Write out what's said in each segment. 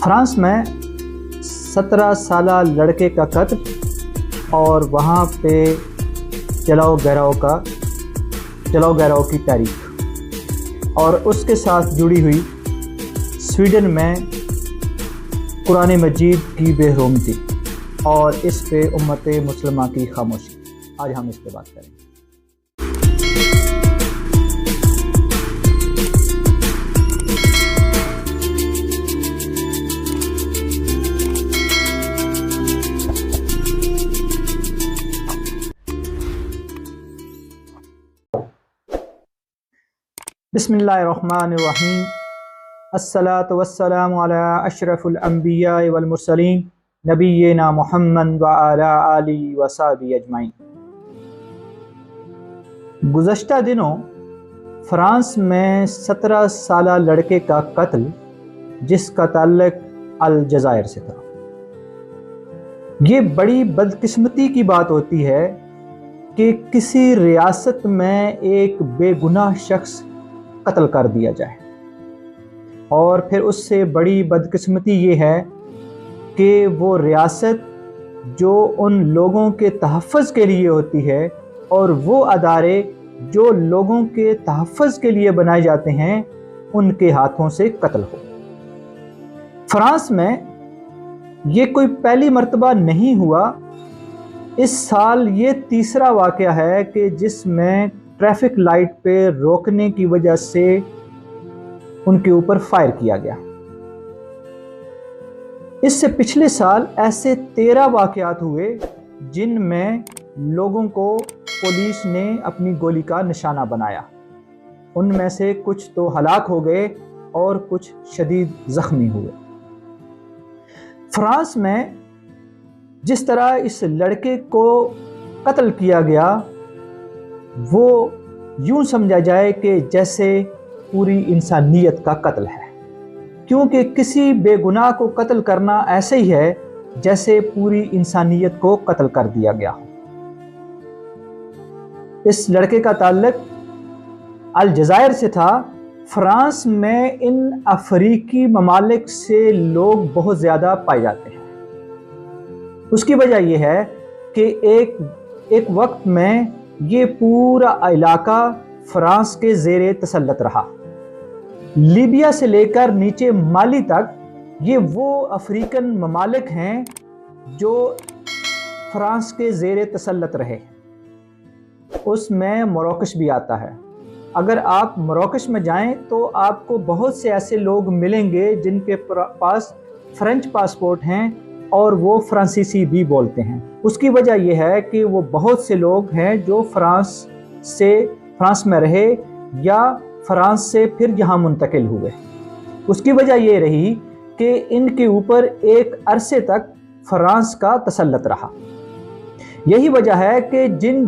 France میں 17 سالہ لڑکے کا قتل اور وہاں پہ جلاؤ گہراؤ کی تاریخ اور اس کے ساتھ جڑی ہوئی سویڈن میں قرآن مجید کی بے حرمتی اور اس پہ امت مسلمہ کی خاموشی، آج ہم اس پہ بات کریں گے۔ بسم اللہ الرحمن الرحیم، الصلاۃ والسلام علی اشرف الانبیاء والمرسلین نبینا محمد وعلی آلہ وصحبہ اجمعین۔ گزشتہ دنوں فرانس میں 17 سالہ لڑکے کا قتل جس کا تعلق الجزائر سے تھا۔ یہ بڑی بدقسمتی کی بات ہوتی ہے کہ کسی ریاست میں ایک بے گناہ شخص قتل کر دیا جائے، اور پھر اس سے بڑی بدقسمتی یہ ہے کہ وہ ریاست جو ان لوگوں کے تحفظ کے لیے ہوتی ہے اور وہ ادارے جو لوگوں کے تحفظ کے لیے بنائے جاتے ہیں ان کے ہاتھوں سے قتل ہو۔ فرانس میں یہ کوئی پہلی مرتبہ نہیں ہوا، اس سال یہ تیسرا واقعہ ہے کہ جس میں ٹریفک لائٹ پہ روکنے کی وجہ سے ان کے اوپر فائر کیا گیا۔ اس سے پچھلے سال ایسے 13 واقعات ہوئے جن میں لوگوں کو پولیس نے اپنی گولی کا نشانہ بنایا، ان میں سے کچھ تو ہلاک ہو گئے اور کچھ شدید زخمی ہوئے۔ فرانس میں جس طرح اس لڑکے کو قتل کیا گیا وہ یوں سمجھا جائے کہ جیسے پوری انسانیت کا قتل ہے، کیونکہ کسی بے گناہ کو قتل کرنا ایسے ہی ہے جیسے پوری انسانیت کو قتل کر دیا گیا ہو۔ اس لڑکے کا تعلق الجزائر سے تھا۔ فرانس میں ان افریقی ممالک سے لوگ بہت زیادہ پائے جاتے ہیں۔ اس کی وجہ یہ ہے کہ ایک وقت میں یہ پورا علاقہ فرانس کے زیر تسلط رہا۔ لیبیا سے لے کر نیچے مالی تک یہ وہ افریقن ممالک ہیں جو فرانس کے زیر تسلط رہے۔ اس میں مراکش بھی آتا ہے۔ اگر آپ مراکش میں جائیں تو آپ کو بہت سے ایسے لوگ ملیں گے جن کے پاس فرینچ پاسپورٹ ہیں اور وہ فرانسیسی بھی بولتے ہیں۔ اس کی وجہ یہ ہے کہ وہ بہت سے لوگ ہیں جو فرانس میں رہے یا فرانس سے پھر یہاں منتقل ہوئے۔ اس کی وجہ یہ رہی کہ ان کے اوپر ایک عرصے تک فرانس کا تسلط رہا۔ یہی وجہ ہے کہ جن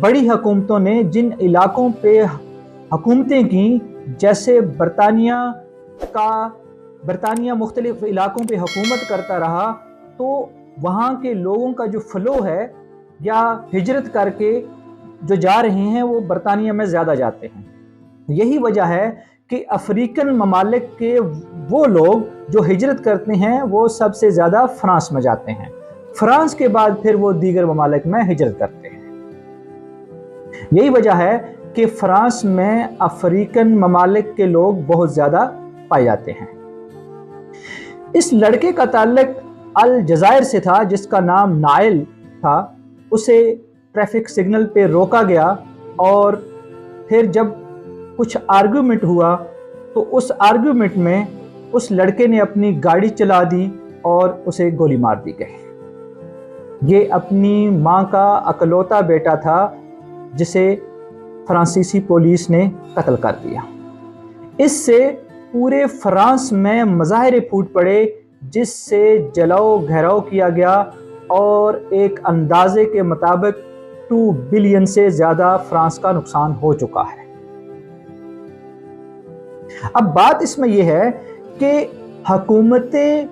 بڑی حکومتوں نے جن علاقوں پہ حکومتیں کی، جیسے برطانیہ مختلف علاقوں پہ حکومت کرتا رہا، تو وہاں کے لوگوں کا جو فلو ہے یا ہجرت کر کے جو جا رہے ہیں وہ برطانیہ میں زیادہ جاتے ہیں۔ یہی وجہ ہے کہ افریقن ممالک کے وہ لوگ جو ہجرت کرتے ہیں وہ سب سے زیادہ فرانس میں جاتے ہیں۔ فرانس کے بعد پھر وہ دیگر ممالک میں ہجرت کرتے ہیں۔ یہی وجہ ہے کہ فرانس میں افریقن ممالک کے لوگ بہت زیادہ پائے جاتے ہیں۔ اس لڑکے کا تعلق الجزائر سے تھا جس کا نام نائل تھا۔ اسے ٹریفک سگنل پہ روکا گیا اور پھر جب کچھ آرگیومنٹ ہوا تو اس آرگیومنٹ میں اس لڑکے نے اپنی گاڑی چلا دی اور اسے گولی مار دی گئی۔ یہ اپنی ماں کا اکلوتا بیٹا تھا جسے فرانسیسی پولیس نے قتل کر دیا۔ اس سے پورے فرانس میں مظاہرے پھوٹ پڑے جس سے جلاؤ گھیراؤ کیا گیا، اور ایک اندازے کے مطابق 2 بلین سے زیادہ فرانس کا نقصان ہو چکا ہے۔ اب بات اس میں یہ ہے کہ حکومتیں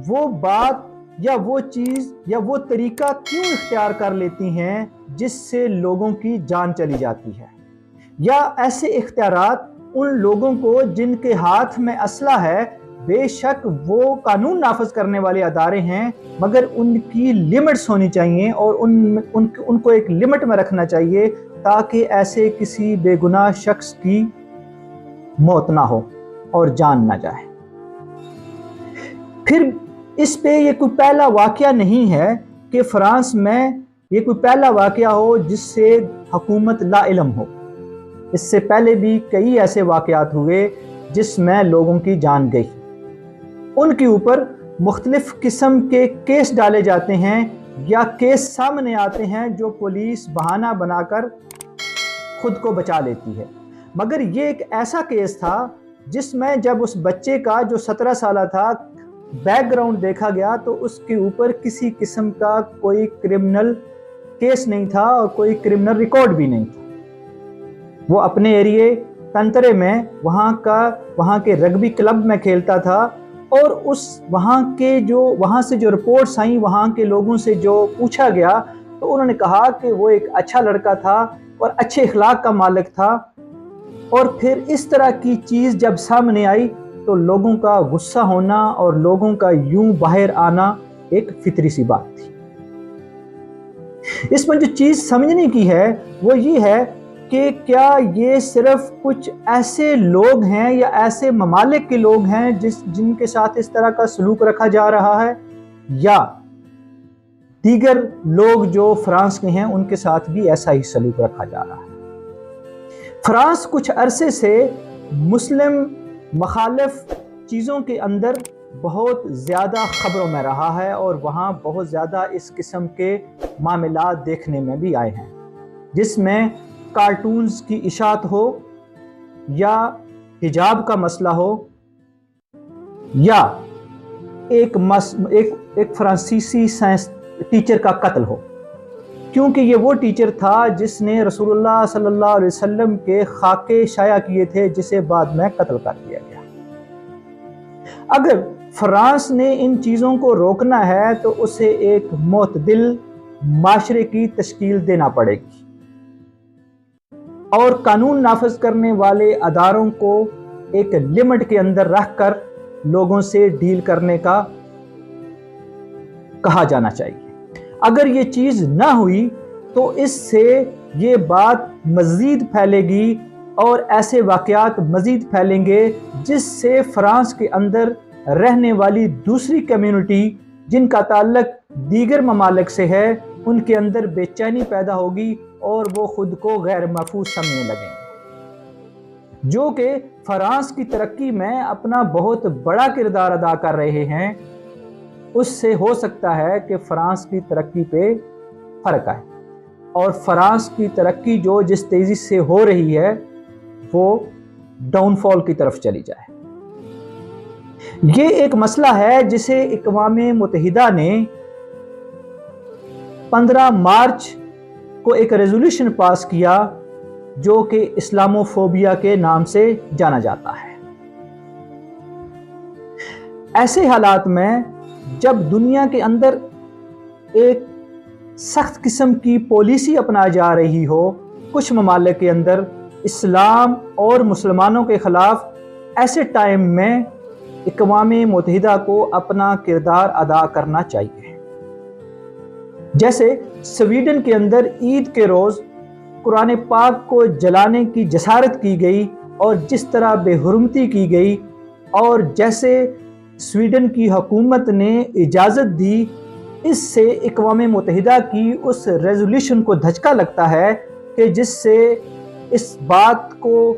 وہ بات یا وہ چیز یا وہ طریقہ کیوں اختیار کر لیتی ہیں جس سے لوگوں کی جان چلی جاتی ہے، یا ایسے اختیارات ان لوگوں کو جن کے ہاتھ میں اسلحہ ہے بے شک وہ قانون نافذ کرنے والے ادارے ہیں، مگر ان کی لمٹس ہونی چاہیے اور ان کو ایک لمٹ میں رکھنا چاہیے تاکہ ایسے کسی بے گناہ شخص کی موت نہ ہو اور جان نہ جائے۔ پھر اس پہ یہ کوئی پہلا واقعہ نہیں ہے کہ فرانس میں یہ کوئی پہلا واقعہ ہو جس سے حکومت لا علم ہو۔ اس سے پہلے بھی کئی ایسے واقعات ہوئے جس میں لوگوں کی جان گئی۔ ان کے اوپر مختلف قسم کے کیس ڈالے جاتے ہیں یا کیس سامنے آتے ہیں جو پولیس بہانہ بنا کر خود کو بچا لیتی ہے، مگر یہ ایک ایسا کیس تھا جس میں جب اس بچے کا جو 17 سالہ تھا بیک گراؤنڈ دیکھا گیا تو اس کے اوپر کسی قسم کا کوئی کرمنل کیس نہیں تھا اور کوئی کرمنل ریکارڈ بھی نہیں تھا۔ وہ اپنے ایریے تنترے میں وہاں کے رگبی کلب میں کھیلتا تھا، اور وہاں سے جو رپورٹس آئیں، وہاں کے لوگوں سے جو پوچھا گیا تو انہوں نے کہا کہ وہ ایک اچھا لڑکا تھا اور اچھے اخلاق کا مالک تھا۔ اور پھر اس طرح کی چیز جب سامنے آئی تو لوگوں کا غصہ ہونا اور لوگوں کا یوں باہر آنا ایک فطری سی بات تھی۔ اس میں جو چیز سمجھنے کی ہے وہ یہ ہے کہ کیا یہ صرف کچھ ایسے لوگ ہیں یا ایسے ممالک کے لوگ ہیں جن کے ساتھ اس طرح کا سلوک رکھا جا رہا ہے، یا دیگر لوگ جو فرانس کے ہیں ان کے ساتھ بھی ایسا ہی سلوک رکھا جا رہا ہے۔ فرانس کچھ عرصے سے مسلم مخالف چیزوں کے اندر بہت زیادہ خبروں میں رہا ہے اور وہاں بہت زیادہ اس قسم کے معاملات دیکھنے میں بھی آئے ہیں، جس میں کارٹونز کی اشاعت ہو یا حجاب کا مسئلہ ہو یا ایک فرانسیسی سائنس ٹیچر کا قتل ہو، کیونکہ یہ وہ ٹیچر تھا جس نے رسول اللہ صلی اللہ علیہ وسلم کے خاکے شائع کیے تھے جسے بعد میں قتل کر دیا گیا۔ اگر فرانس نے ان چیزوں کو روکنا ہے تو اسے ایک معتدل معاشرے کی تشکیل دینا پڑے گی اور قانون نافذ کرنے والے اداروں کو ایک لمٹ کے اندر رکھ کر لوگوں سے ڈیل کرنے کا کہا جانا چاہیے۔ اگر یہ چیز نہ ہوئی تو اس سے یہ بات مزید پھیلے گی اور ایسے واقعات مزید پھیلیں گے جس سے فرانس کے اندر رہنے والی دوسری کمیونٹی جن کا تعلق دیگر ممالک سے ہے ان کے اندر بے چینی پیدا ہوگی اور وہ خود کو غیر محفوظ سمجھنے لگیں گے، جو کہ فرانس کی ترقی میں اپنا بہت بڑا کردار ادا کر رہے ہیں۔ اس سے ہو سکتا ہے کہ فرانس کی ترقی پہ فرق آئے اور فرانس کی ترقی جو جس تیزی سے ہو رہی ہے وہ ڈاؤن فال کی طرف چلی جائے۔ یہ ایک مسئلہ ہے جسے اقوام متحدہ نے 15 مارچ کو ایک ریزولوشن پاس کیا جو کہ اسلاموفوبیا کے نام سے جانا جاتا ہے۔ ایسے حالات میں جب دنیا کے اندر ایک سخت قسم کی پالیسی اپنائی جا رہی ہو کچھ ممالک کے اندر اسلام اور مسلمانوں کے خلاف، ایسے ٹائم میں اقوام متحدہ کو اپنا کردار ادا کرنا چاہیے۔ جیسے سویڈن کے اندر عید کے روز قرآن پاک کو جلانے کی جسارت کی گئی اور جس طرح بے حرمتی کی گئی، اور جیسے سویڈن کی حکومت نے اجازت دی، اس سے اقوام متحدہ کی اس ریزولوشن کو دھچکا لگتا ہے کہ جس سے اس بات کو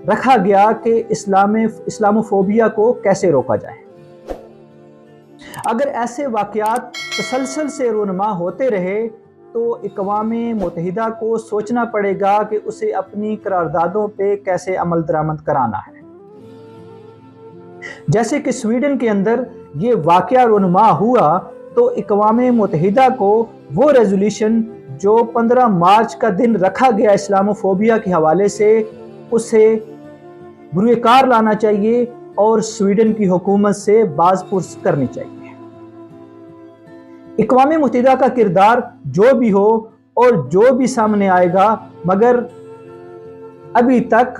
رکھا گیا کہ اسلاموفوبیا کو کیسے روکا جائے۔ اگر ایسے واقعات تسلسل سے رونما ہوتے رہے تو اقوام متحدہ کو سوچنا پڑے گا کہ اسے اپنی قراردادوں پہ کیسے عمل درآمد کرانا ہے۔ جیسے کہ سویڈن کے اندر یہ واقعہ رونما ہوا تو اقوام متحدہ کو وہ ریزولوشن جو 15 مارچ کا دن رکھا گیا اسلاموفوبیا کے حوالے سے، اسے بروئے کار لانا چاہیے اور سویڈن کی حکومت سے باز پرس کرنی چاہیے۔ اقوام متحدہ کا کردار جو بھی ہو اور جو بھی سامنے آئے گا، مگر ابھی تک